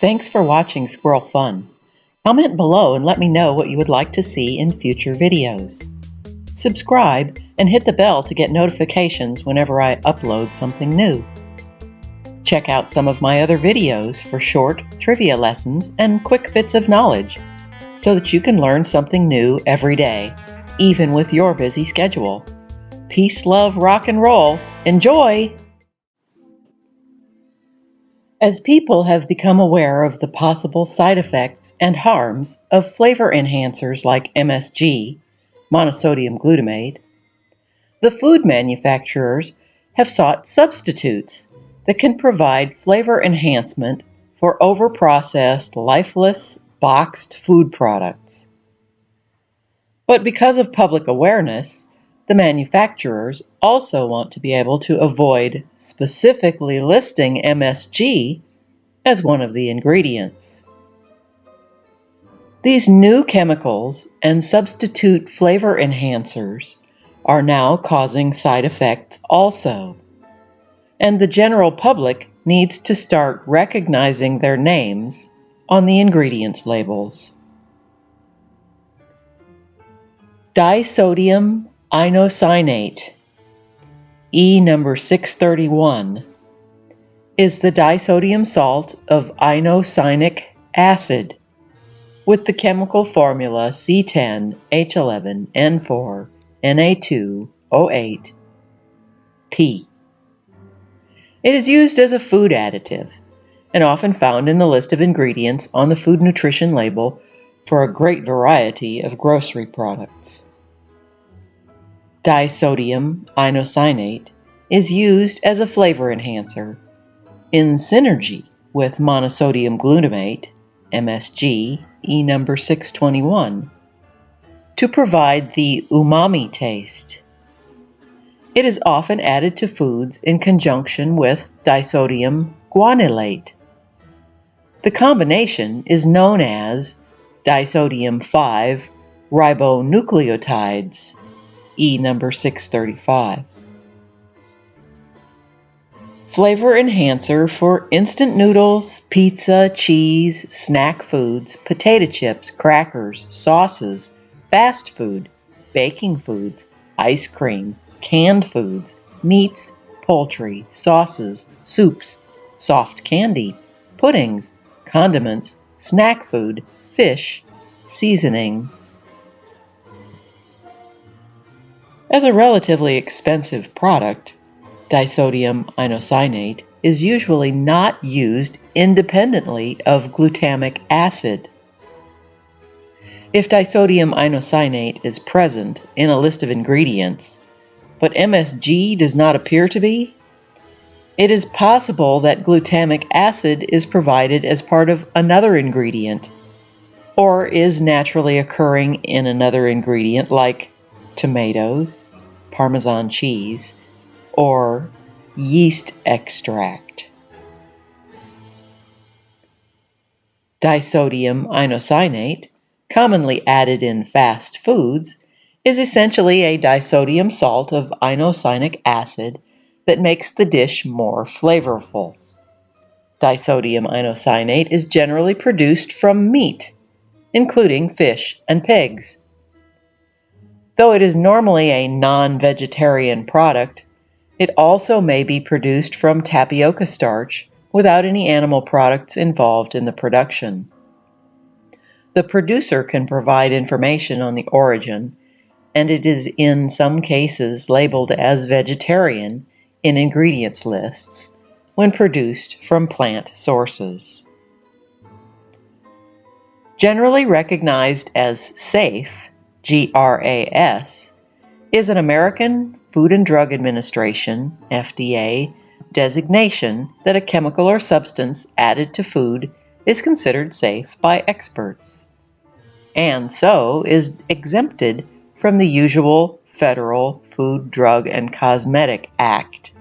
Thanks for watching Squirrel Fun. Comment below and let me know what you would like to see in future videos. Subscribe and hit the bell to get notifications whenever I upload something new. Check out some of my other videos for short trivia lessons and quick bits of knowledge so that you can learn something new every day, even with your busy schedule. Peace, love, rock and roll. Enjoy! As people have become aware of the possible side effects and harms of flavor enhancers like MSG, monosodium glutamate, the food manufacturers have sought substitutes that can provide flavor enhancement for overprocessed, lifeless, boxed food products. But because of public awareness, the manufacturers also want to be able to avoid specifically listing MSG as one of the ingredients. These new chemicals and substitute flavor enhancers are now causing side effects also, and the general public needs to start recognizing their names on the ingredients labels. Disodium Inosinate, E number 631, is the disodium salt of inosinic acid with the chemical formula C10H11N4Na2O8P. It is used as a food additive and often found in the list of ingredients on the food nutrition label for a great variety of grocery products. Disodium inosinate is used as a flavor enhancer in synergy with monosodium glutamate, MSG, E number 621, to provide the umami taste. It is often added to foods in conjunction with disodium guanylate. The combination is known as disodium 5-ribonucleotides, E number 635. Flavor enhancer for instant noodles, pizza, cheese, snack foods, potato chips, crackers, sauces, fast food, baking foods, ice cream, canned foods, meats, poultry, sauces, soups, soft candy, puddings, condiments, snack food, fish, seasonings. As a relatively expensive product, disodium inosinate is usually not used independently of glutamic acid. If disodium inosinate is present in a list of ingredients, but MSG does not appear to be, it is possible that glutamic acid is provided as part of another ingredient, or is naturally occurring in another ingredient like tomatoes, Parmesan cheese, or yeast extract. Disodium inosinate, commonly added in fast foods, is essentially a disodium salt of inosinic acid that makes the dish more flavorful. Disodium inosinate is generally produced from meat, including fish and pigs. Though it is normally a non-vegetarian product, it also may be produced from tapioca starch without any animal products involved in the production. The producer can provide information on the origin, and it is in some cases labeled as vegetarian in ingredients lists when produced from plant sources. Generally recognized as safe, GRAS, is an American Food and Drug Administration, FDA, designation that a chemical or substance added to food is considered safe by experts, and so is exempted from the usual Federal Food, Drug, and Cosmetic Act,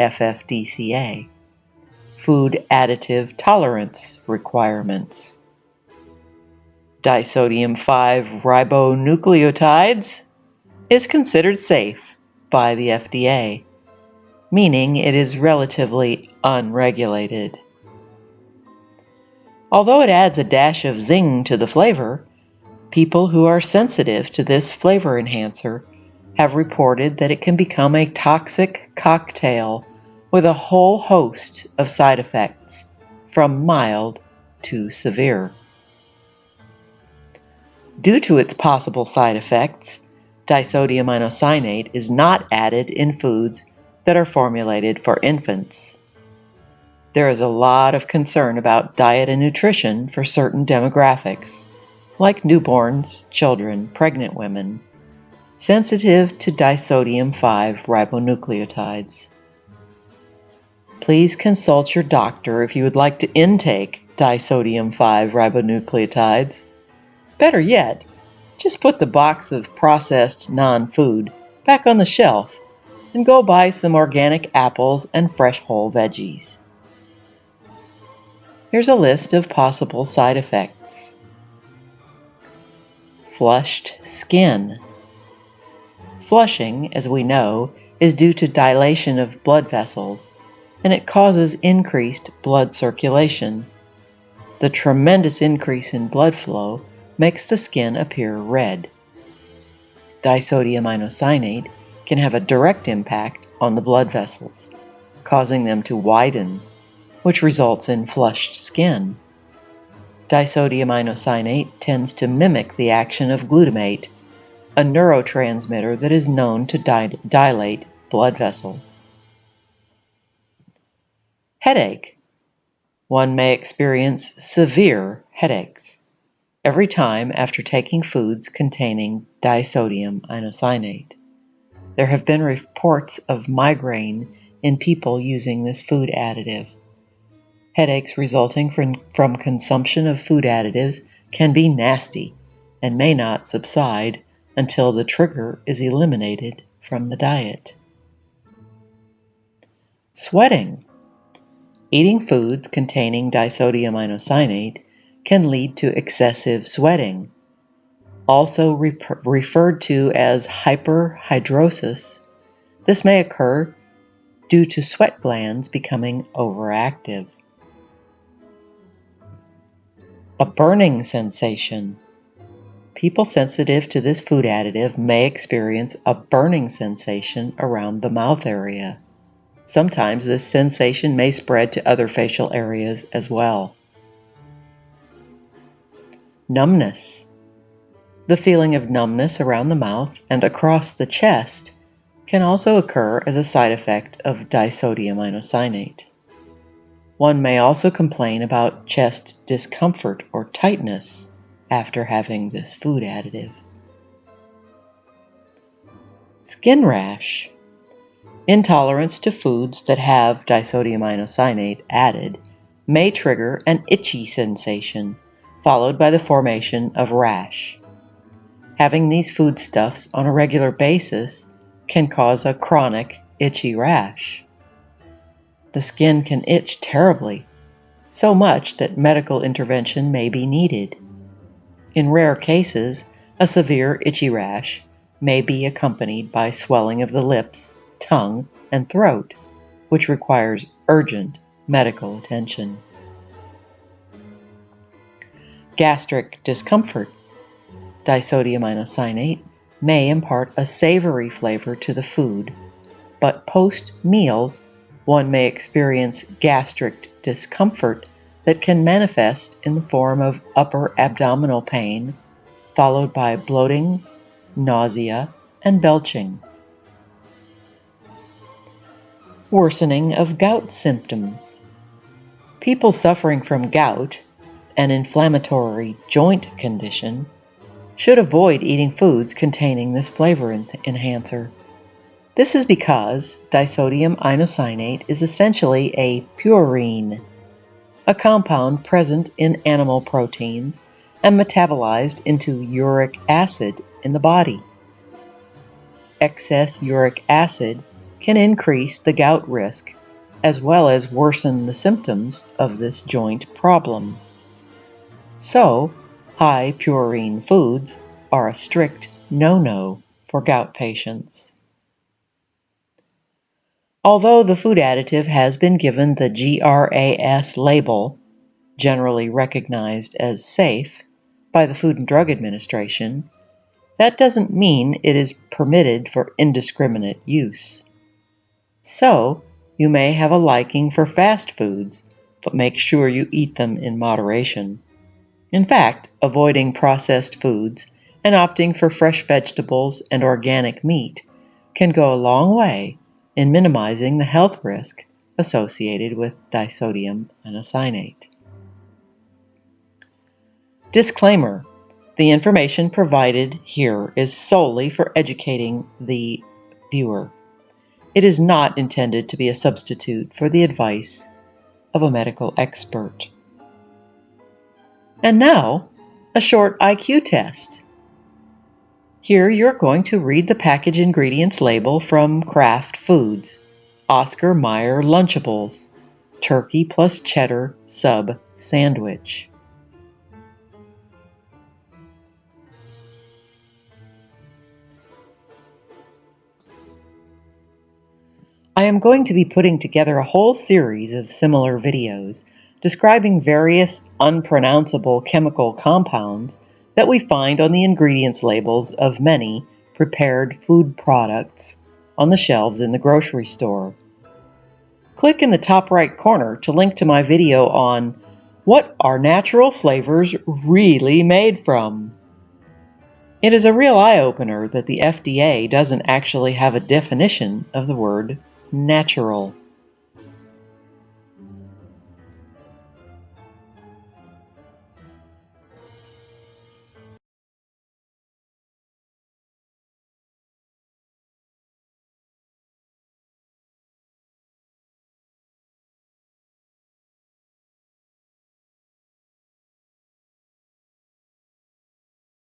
FFDCA, food additive tolerance requirements. Disodium 5-ribonucleotides is considered safe by the FDA, meaning it is relatively unregulated. Although it adds a dash of zing to the flavor, people who are sensitive to this flavor enhancer have reported that it can become a toxic cocktail with a whole host of side effects, from mild to severe. Due to its possible side effects, disodium inosinate is not added in foods that are formulated for infants. There is a lot of concern about diet and nutrition for certain demographics, like newborns, children, pregnant women, sensitive to disodium 5 ribonucleotides. Please consult your doctor if you would like to intake disodium 5 ribonucleotides. Better yet, just put the box of processed non-food back on the shelf and go buy some organic apples and fresh whole veggies. Here's a list of possible side effects. Flushed skin. Flushing, as we know, is due to dilation of blood vessels, and it causes increased blood circulation. The tremendous increase in blood flow makes the skin appear red. Disodium inosinate can have a direct impact on the blood vessels, causing them to widen, which results in flushed skin. Disodium inosinate tends to mimic the action of glutamate, a neurotransmitter that is known to dilate blood vessels. Headache. One may experience severe headaches every time after taking foods containing disodium inosinate. There have been reports of migraine in people using this food additive. Headaches resulting from consumption of food additives can be nasty and may not subside until the trigger is eliminated from the diet. Sweating. Eating foods containing disodium inosinate can lead to excessive sweating, also referred to as hyperhidrosis. This may occur due to sweat glands becoming overactive. A burning sensation. People sensitive to this food additive may experience a burning sensation around the mouth area. Sometimes this sensation may spread to other facial areas as well. Numbness. The feeling of numbness around the mouth and across the chest can also occur as a side effect of disodium inosinate. One may also complain about chest discomfort or tightness after having this food additive. Skin rash. Intolerance to foods that have disodium inosinate added may trigger an itchy sensation, followed by the formation of rash. Having these foodstuffs on a regular basis can cause a chronic itchy rash. The skin can itch terribly, so much that medical intervention may be needed. In rare cases, a severe itchy rash may be accompanied by swelling of the lips, tongue, and throat, which requires urgent medical attention. Gastric discomfort. Disodium inosinate may impart a savory flavor to the food, but post-meals, one may experience gastric discomfort that can manifest in the form of upper abdominal pain, followed by bloating, nausea, and belching. Worsening of gout symptoms. People suffering from gout, an inflammatory joint condition, should avoid eating foods containing this flavor enhancer. This is because disodium inosinate is essentially a purine, a compound present in animal proteins and metabolized into uric acid in the body. Excess uric acid can increase the gout risk as well as worsen the symptoms of this joint problem. So, high purine foods are a strict no-no for gout patients. Although the food additive has been given the GRAS label, generally recognized as safe by the Food and Drug Administration, that doesn't mean it is permitted for indiscriminate use. So, you may have a liking for fast foods, but make sure you eat them in moderation. In fact, avoiding processed foods and opting for fresh vegetables and organic meat can go a long way in minimizing the health risk associated with disodium inosinate. Disclaimer: the information provided here is solely for educating the viewer. It is not intended to be a substitute for the advice of a medical expert. And now, a short IQ test. Here you're going to read the package ingredients label from Kraft Foods, Oscar Mayer Lunchables, Turkey plus Cheddar Sub Sandwich. I am going to be putting together a whole series of similar videos describing various unpronounceable chemical compounds that we find on the ingredients labels of many prepared food products on the shelves in the grocery store. Click in the top right corner to link to my video on what are natural flavors really made from. It is a real eye-opener that the FDA doesn't actually have a definition of the word natural.